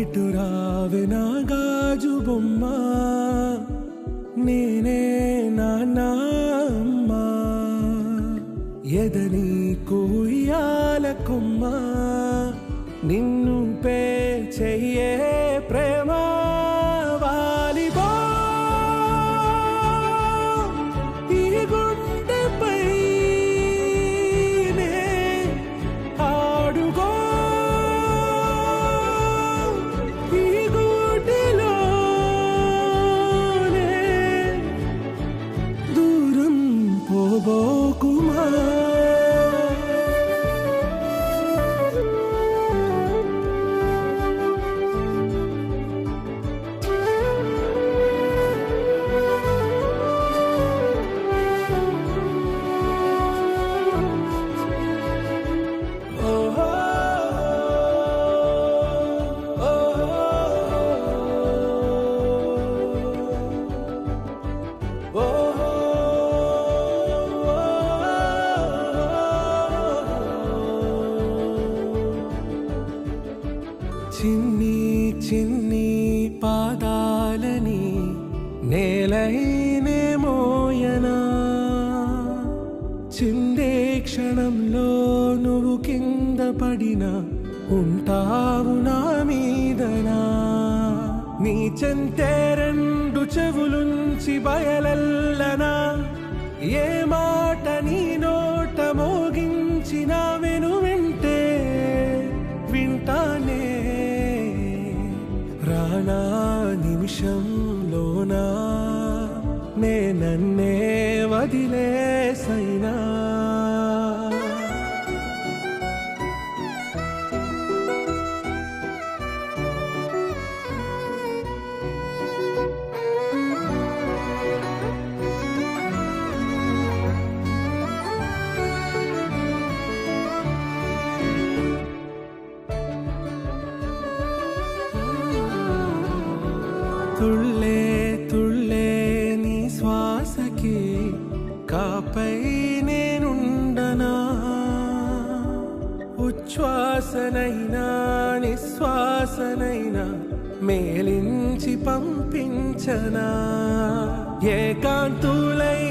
ఇటు రావే నా గాజు బొమ్మ, నేనే నాన్న అమ్మా. ఎదని కూయాల కొమ్మ, నిన్ను పే చెయ్యే ప్రేమ వాలిబా. ఈ గుండెపై నే ఆడుగో, ఈ గూటిలోనే దూరం పోబోకుమా. చిన్ని చిన్ని పాదాలని నేలైనే మోయనా, చిందే క్షణంలో నువ్వు కింద పడినా ఉంటావు నా మీదనా. నీ చెంతే రెండు చెవులుంచి బయలెల్లనా, ఏ మాట నీ నోట మోగించిన వెను వింటే వింటానే. రానా నిమిషంలోనా నే నన్నే వదిలేసైనా. తుళ్ళే తుళ్ళే నీ శ్వాసకి కాపై నేనుండనా, ఉచ్ఛ్వాసనైనా నిశ్వాసనైనా మేలించి పంపించనా. ఏకాంతులైనవి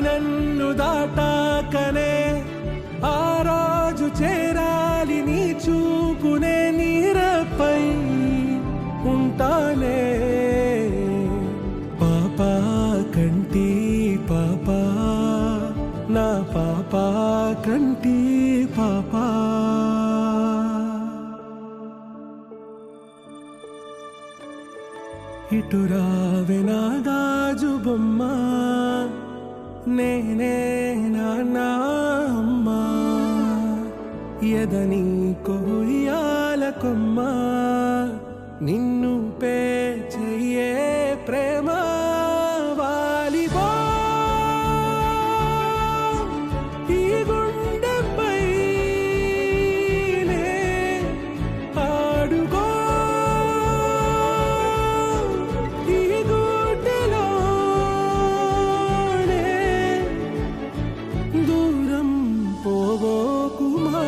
నన్ను దాటాకనే ఆ రోజు చేరాలి నీ చూపునే నీరపై ఉంటానే. పాపా కంటి పాపా, నా పాపా కంటి పాపా. ఇటు రావే నా గాజు బొమ్మ, నేనే నాన్న అమ్మా. ఎదని కొయ్యాల కొమ్మ, నిన్ను పే చెయ్యే ప్రేమ వాలిబా. ఈ గుండెపై నే ఆడుగో, ఈ గూటిలోనే దూరం పోబోకుమా.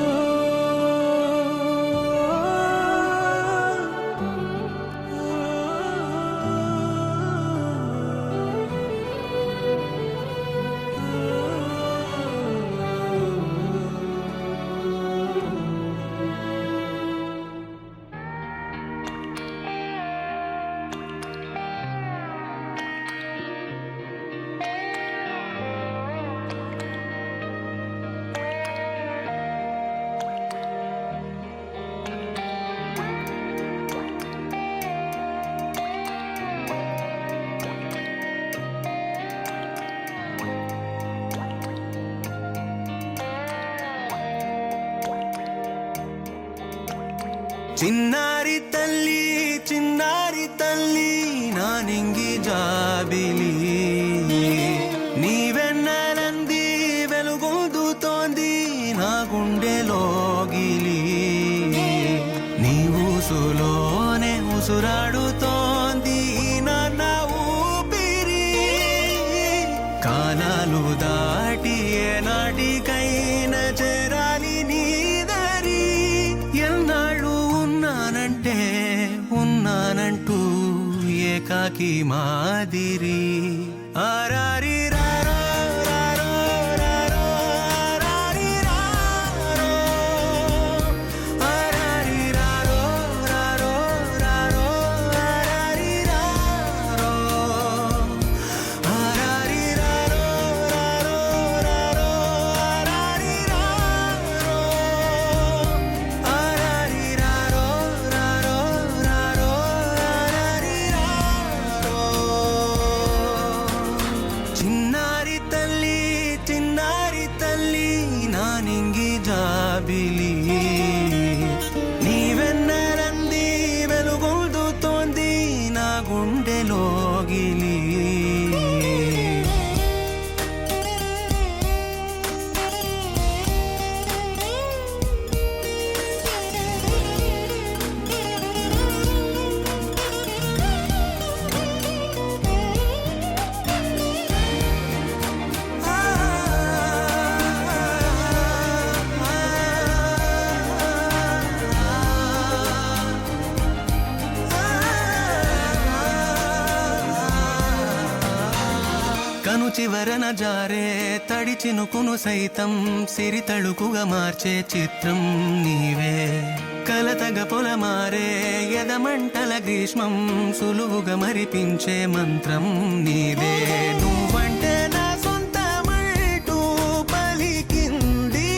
చిన్నారి తల్లి నా నింగి జాబిలి, నీ వెన్నెలంది వెలుగొందుతోంది నా గుండెలోగిలి. నీ ఊసులోనే ఉసురాడుతోంది నాన్న ఊపిరి. కాలాలు దాటి ఏనాటికైనా చేరాలి నీ దరి. ఎన్నాళ్ళు ఉన్నానంటే ఏకాకి మాదిరి ఆరారి రారో రారో రారో ఆరారి రారో ఆరారి రారో రారో రారో ఆరారి రారో ఆరారి రారో రారో రారో ఆరారి రారో ఆరారి రారో రారో రారో ఆరారి రారో చిన్నారి తల్లి నానింగి జాబిలి నీవెన్నరంది వెలుగొందుతోంది నా గుండెలోగిలి కను చివరన జారే తడి చినుకును సైతం సిరి తళుకుగా మార్చే చిత్రం నీవే కలతగ పొలమారే ఎదమంటల గ్రీష్మం సులువుగా మరిపించే మంత్రం నీదే నువ్వంటే నా సొంతమంటూ పలికింది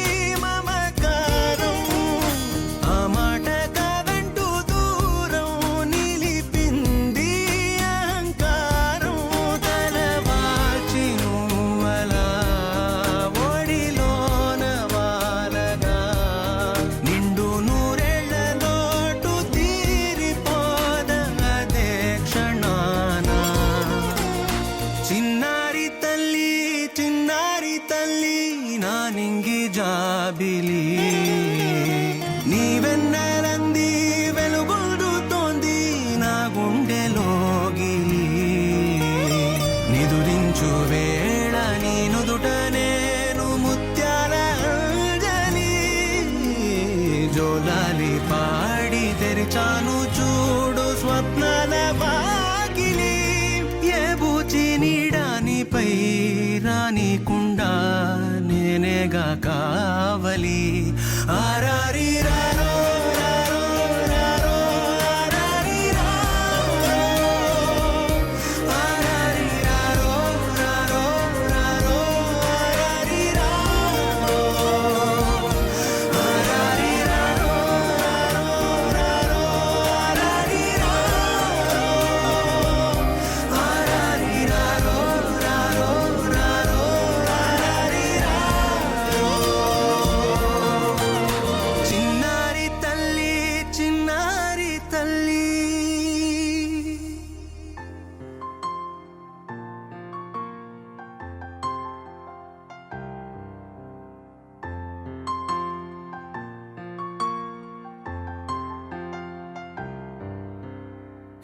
మమకారం ఆ మాట కాదంటూ దూరం నిలిపింది అహంకారం తలవాల్చి నువ్వలా ఒడిలోన వాలగా నిండు నూరేళ్ల లోటు తీరిపోద అదే క్షణాన చిన్నారి తల్లి నానింగి జాబిలి నీవెన్నరంది వెలుగొందుతోంది నా గుండెలోగిలి నిదురించు వేళ నీ నుదుట నేను ముత్యాల అంజలి జోలాలి పాడి తెరిచాను చూడు స్వప్నాల వాకిలి ఏ బూచి నీడానిపై రానికుండా నేనేగా కావలి ఆరారి రారో రారో రారో ఆరారి రారో ఆరారి రారో రారో రారో ఆరారి రారో ఆరారి రారో రారో ఆరారి రారో ఆరారి రారో రారో రారో ఆరారి రారో చిన్నారి తల్లి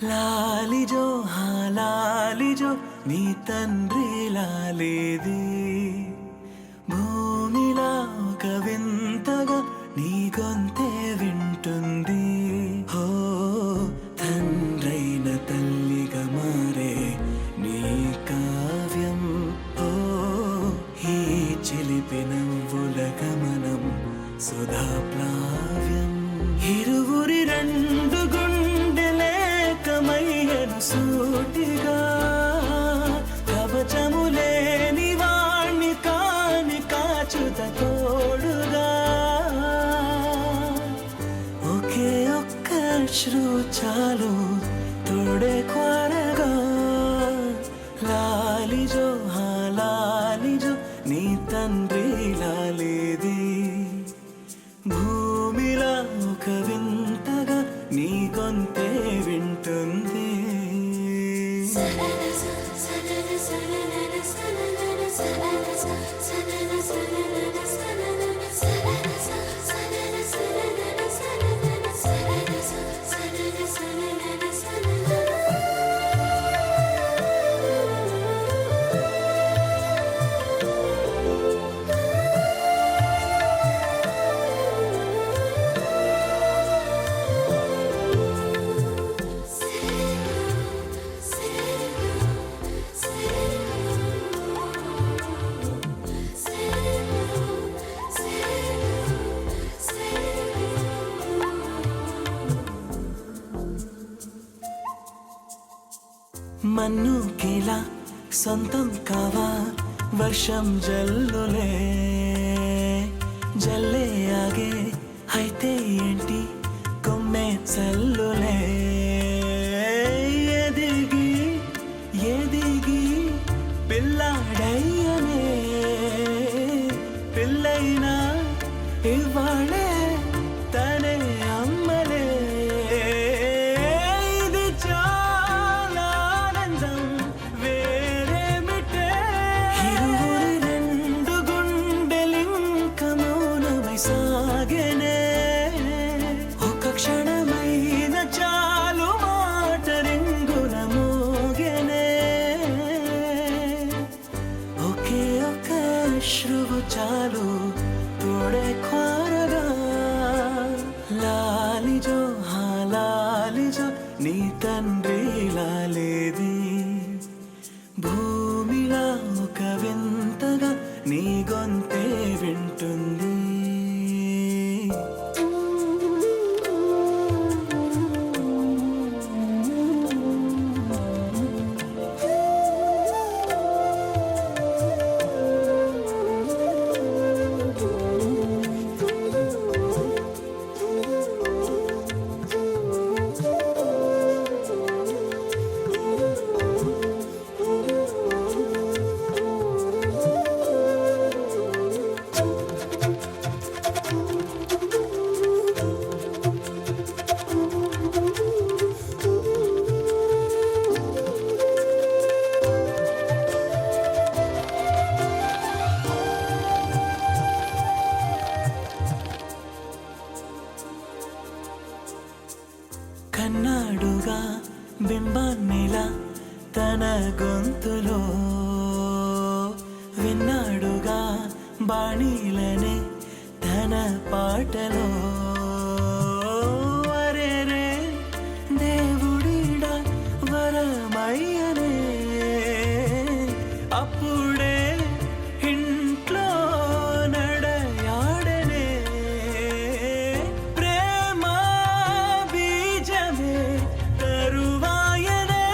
లాలిజో లాలిజో నీ తండ్రి లాలేది భూమిలా ఒక వింతగా నీ గొంతే వింటుంది హో తండ్రైన తల్లిగా మారే నీ కావ్యం ఓ ఈ చిలిపి నవ్వుల గమనం సుధా ప్లావ్యం ఇరువురి రెండు గుండెలేకమయ్యను సూటిగా కవచములేని వాణ్ణి కాని కాచుత తోడుగా ఒకే ఒక్క శ్రు చాలు తోడే క్వారగా లాలిజో లాలిజో నీ తండ్రి లాలేది భూమిలా ఒక వింతగా నీ గొంతే వింటుంది మన్నుకిలా సొంతం కావా వర్షం జల్లులే జల్లే ఆగే అయితే ఏంటి కొమ్మే చల్లులే ఎదిగి ఎదిగి పిల్లాడయ్యనే పిల్లైనా ఇవాళే తనే అమ్మలే ఇది చాలా ఆనందం వేరేమిటే ఇరువురి రెండు గుండెలింక మౌనమై సాగెనే ఒక క్షణమైన చాలు మాట రింగున మోగెనే ఒకే ఒక అశ్రువు చాలు తోడే ఖ్వారగా లాలిజో లాలిజో నీ తండ్రి లాలేది భూమిలా ఒక వింతగా నీ గొంతే వింటుంది కన్నాడుగా బింబాన్నిలా తన గొంతులో విన్నాడుగా బాణీలనే తన పాటలో వరేరే దేవుడిడా వరమయ్యనే అప్పుడే ఇంట్లో నడయాడనే ప్రేమ బీజమే తరువాయనే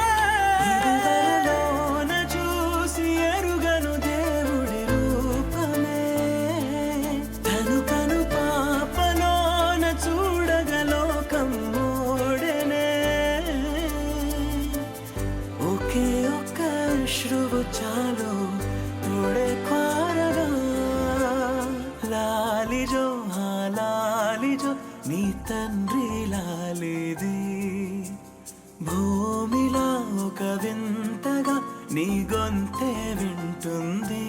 ఇదివరలోన చూసి ఎరుగను దేవుడి రూపమే తను కను పాపలోన చూడగలోకం మోడెనే ఒకే ఒక్క అశ్రువు చాలు తోడే ఖ్వారగా లాలిజో లాలిజో నీ తండ్రి లాలేది భూమిలా ఒక వింతగా నీ గొంతే వింటుంది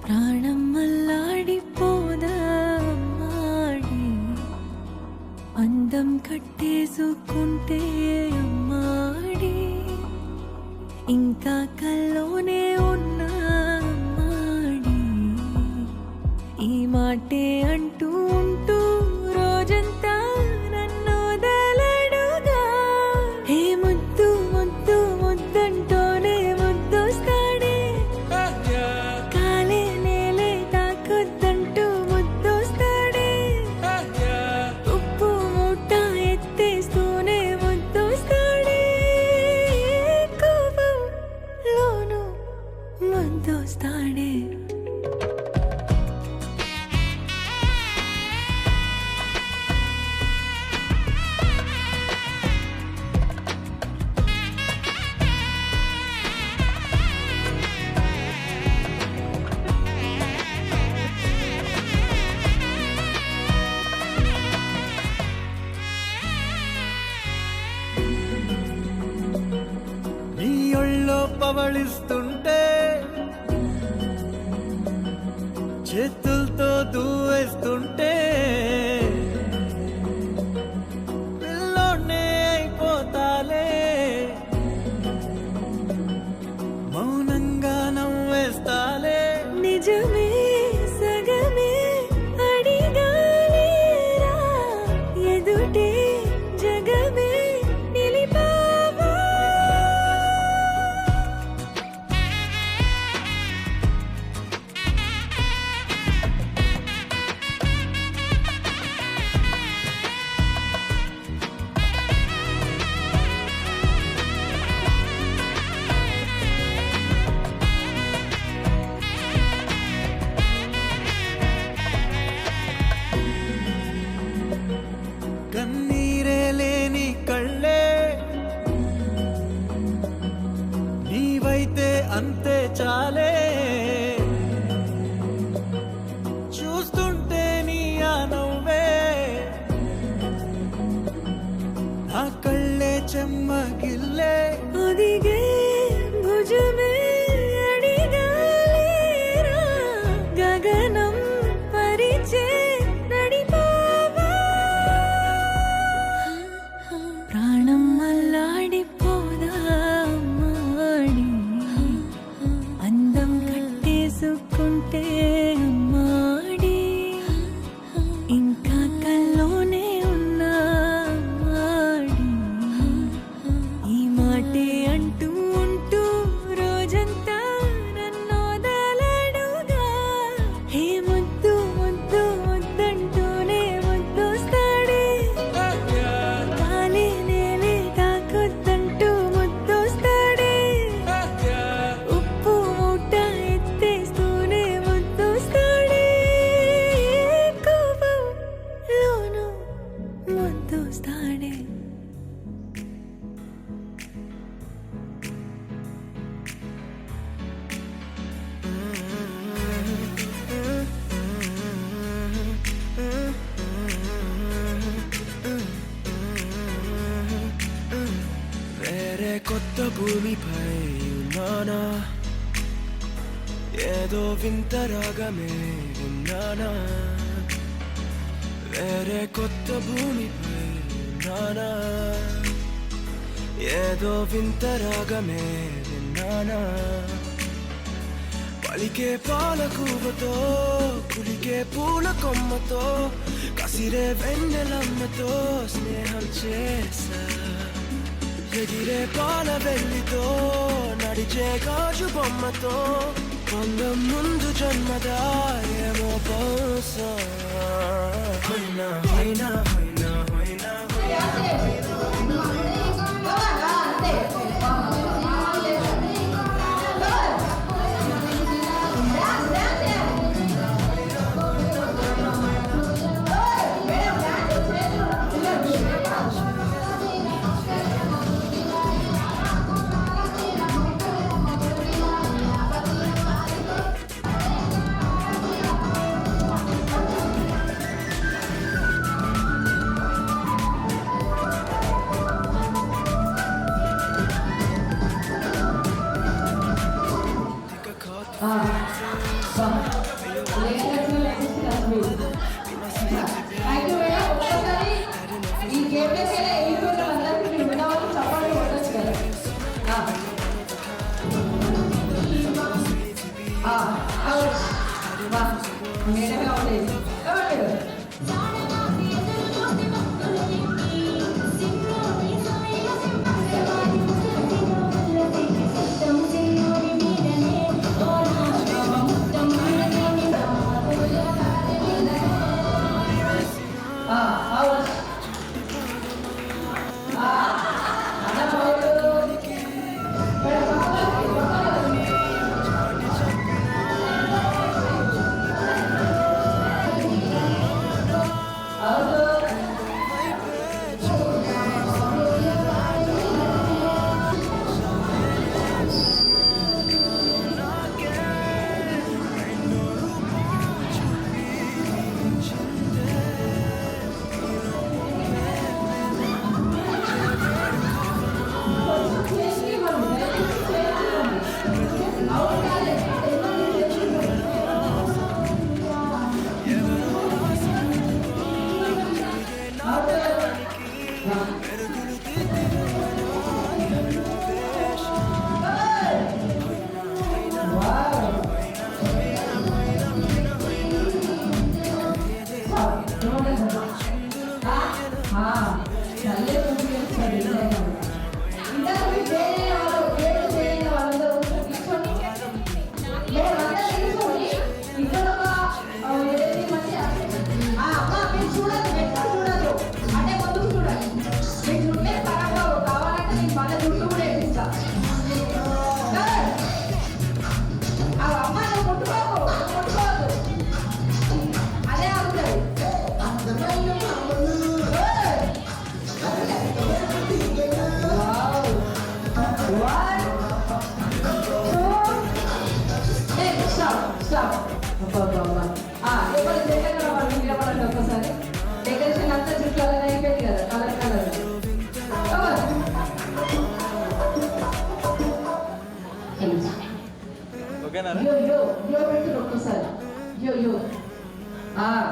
ప్రాణం మల్లాడిపోదా అమ్మాడి అందం కట్టేసుకుంటే అమ్మాడి ఇంకా కల్లోనే ఉన్నా అమ్మాడి ఈ మాటే అంటూ ఉంటూ రోజంతా నన్ను వదలడుగా హే ముద్దు ముద్దు ముద్దంటూనే ముద్దొస్తాడే కాలే నేలే తాకొద్దంటూ ముద్దొస్తాడే ఉప్పు మూట ఎత్తేస్తూనే ముద్దొస్తాడే కోపంలోను ముద్దొస్తాడే నీ ఒళ్ళో పవళిస్తుంటే చేతులతో దూవేస్తుంటే పిల్లోనే అయిపోతాలే మౌనంగా నవ్వేస్తాలే నిజమే సగమే అడిగా కొత్త భూమిపై ఉన్నానా, ఏదో వింత రాగమే ఉన్నానా, వేరే కొత్త భూమిపై ఉన్నానా, ఏదో వింత రాగమే విన్నానా, పలికే పాలకూవతో కులికే పూల కొమ్మతో కసిరే వెన్నెలమ్మతో స్నేహం చేసా, ఎగిరే పాల వెల్లితో నడిచే గాజు బొమ్మతో పొందం ముందు జన్మదా ఏమో బహుశా. హైనా హైనా హైనా హైనా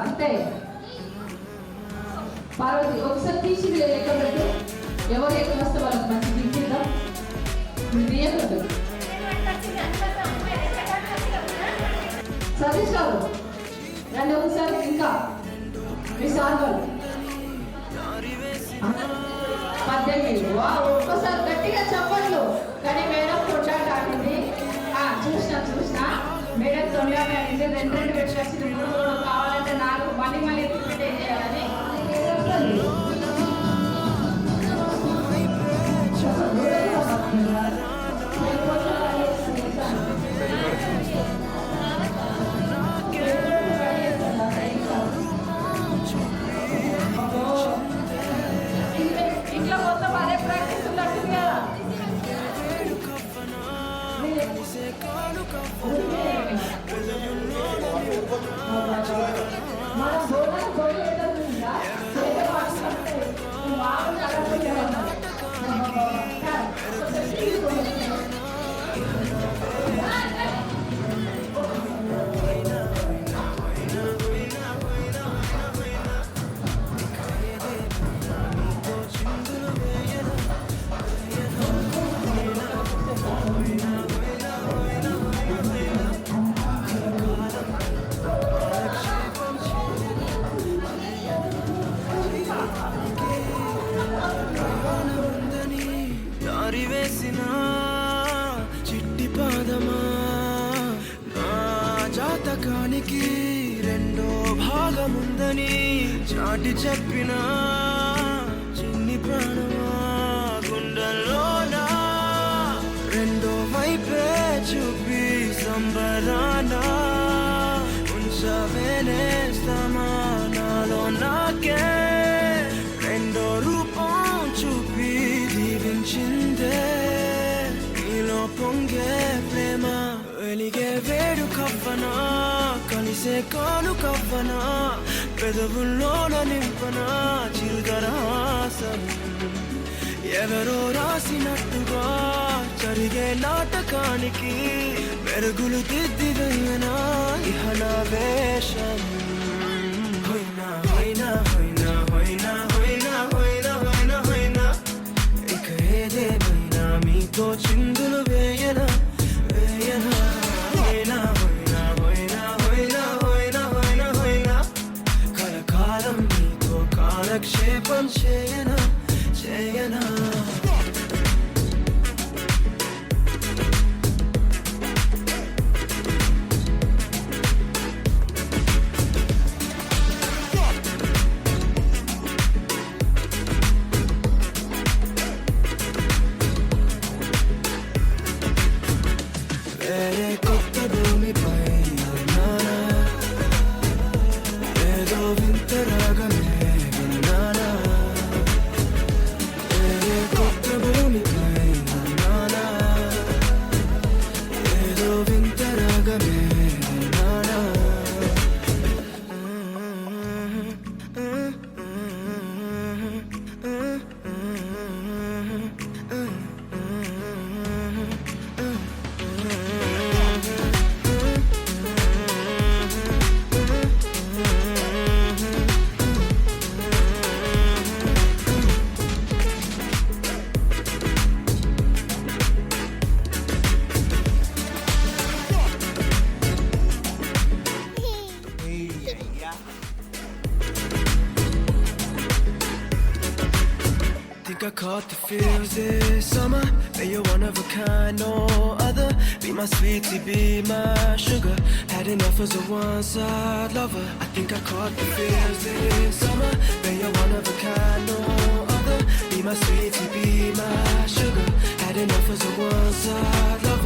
అంతే. పార్వతి ఒకసారి తీసి లెక్క పెట్టు, ఎవరు ఎక్కడ వస్తే వాళ్ళకి మంచి దిగుతుందా తీయకూడదు. సతీష్ గారు రండి ఒకసారి, ఇంకా మీ సార్ వాళ్ళు 18. ఒక్కసారి గట్టిగా చెప్పండి. కానీ మేడం కొట్టాట ఆడింది, చూసిన మేడం తొందరగా అయింది, రెండు పెట్టుకొచ్చింది, 3 కావాలంటే 4 మళ్ళీ రిపీట్ చేయాలని. ఇంట్లో మొత్తం అదే ప్రాక్టీస్ ఉన్నట్టుంది కదా. మనం బోనాలు బోయి ఏదైనా బాగా ఉందని దారి వేసిన చిట్టి పాదమా నా జాతకానికి రెండో భాగముందని చాటి చెప్పిన చిన్ని ప్రాణమా గుండెల్లోనా రెండో వైపే చూపి సంబరాన ఉంచవేనేస్తామా నాలో నాకే రెండో రూపం చూపి దీవించిందే నీలో పొంగే ప్రేమ వెలిగే వేడు కవ్వనా కలిసే కాను కవ్వనా పెదవుల్లోన నింపనా చిరుదరాసం ఎవరో రాసినట్టుగా జరిగే నాటకానికి మెరుగులు దిద్దివేయనా ఇహనా వేషం హోయినా హోయినా హోయినా హోయినా హోయినా హోయినా హోయినా హోయినా ఇక ఏదేమైనా మీతో చిందులు వేయనా వేయనా హోయినా హోయినా హోయినా హోయినా హోయినా హోయినా హోయినా కలకాలం మీతో కాలక్షేపం చేయనా చేయనా వేరే కొత్త భూమిపై ఉన్నానా ఏదో వింత రాగమే విన్నానా వేరే కొత్త భూమిపై ఉన్నానా ఏదో వింత రాగమే విన్నానా Think I caught the feels this summer. But you're one of a kind, no other. Be my sweetie, be my sugar. Had enough as a one-side lover. I think I caught the feels this summer. But you're one of a kind, no other. Be my sweetie, be my sugar. Had enough as a one-side lover.